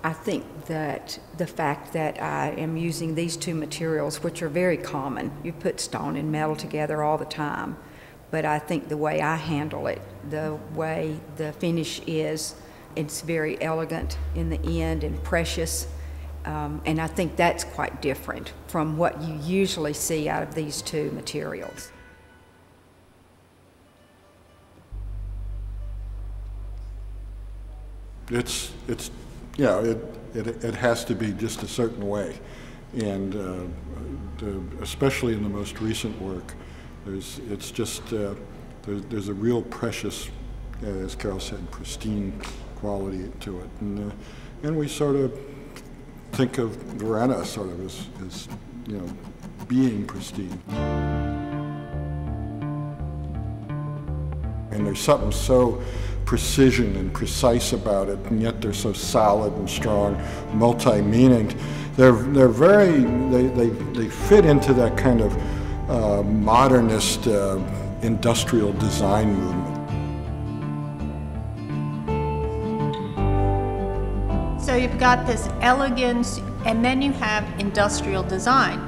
I think that the fact that I am using these two materials, which are very common, you put stone and metal together all the time, but I think the way I handle it, the way the finish is, it's very elegant in the end and precious, and I think that's quite different from what you usually see out of these two materials. It has to be just a certain way, and especially in the most recent work, there's a real precious, as Carol said, pristine quality to it, and we sort of think of Verina sort of as being pristine. And there's something so precision and precise about it, and yet they're so solid and strong, multi-meaninged. They fit into that kind of modernist industrial design movement. So you've got this elegance, and then you have industrial design.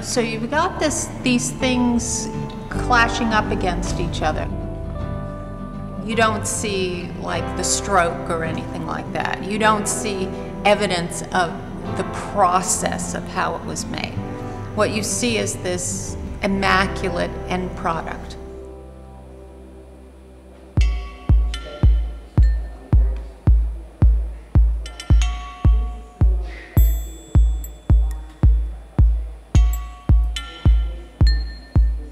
So you've got these things clashing up against each other. You don't see like the stroke or anything like that. You don't see evidence of the process of how it was made. What you see is this immaculate end product.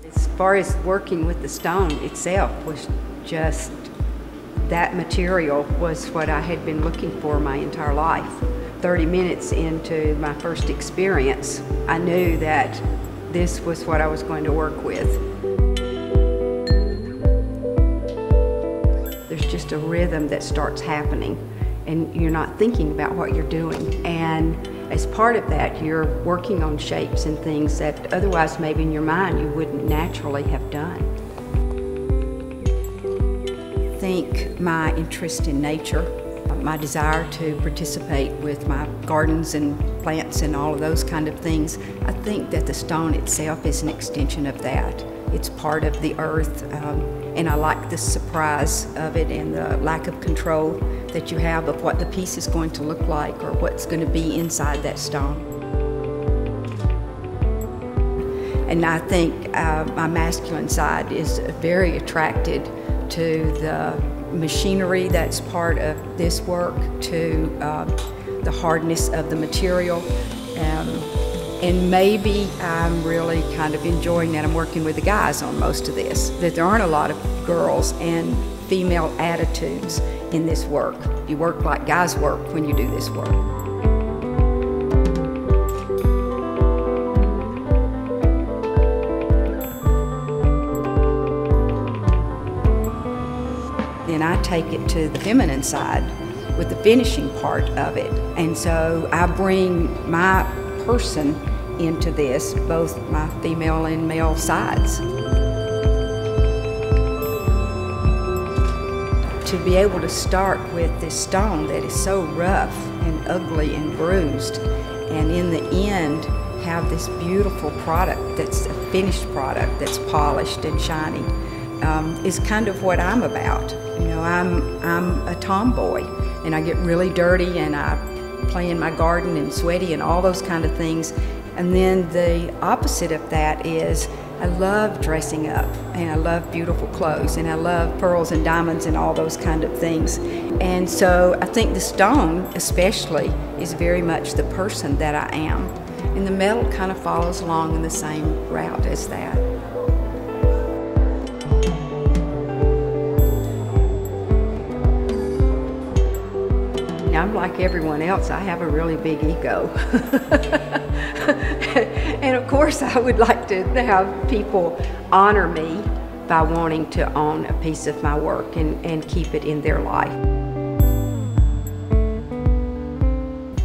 As far as working with the stone itself was just, that material was what I had been looking for my entire life. 30 minutes into my first experience, I knew that this was what I was going to work with. There's just a rhythm that starts happening, and you're not thinking about what you're doing. And as part of that, you're working on shapes and things that otherwise maybe in your mind you wouldn't naturally have done. I think my interest in nature, my desire to participate with my gardens and plants and all of those kind of things, I think that the stone itself is an extension of that. It's part of the earth, and I like the surprise of it and the lack of control that you have of what the piece is going to look like or what's going to be inside that stone. And I think my masculine side is very attracted to the machinery that's part of this work, to the hardness of the material, and maybe I'm really kind of enjoying that I'm working with the guys on most of this, that there aren't a lot of girls and female attitudes in this work. You work like guys work when you do this work. Then I take it to the feminine side with the finishing part of it. And so I bring my person into this, both my female and male sides. To be able to start with this stone that is so rough and ugly and bruised, and in the end have this beautiful product that's a finished product that's polished and shiny, is kind of what I'm about. I'm a tomboy, and I get really dirty, and I play in my garden and sweaty and all those kind of things. And then the opposite of that is I love dressing up, and I love beautiful clothes, and I love pearls and diamonds and all those kind of things. And so I think the stone especially is very much the person that I am. And the metal kind of follows along in the same route as that. I'm like everyone else, I have a really big ego. And of course I would like to have people honor me by wanting to own a piece of my work and keep it in their life.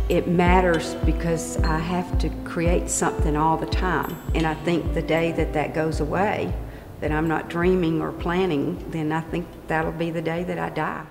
It matters because I have to create something all the time, and I think the day that that goes away, that I'm not dreaming or planning, then I think that'll be the day that I die.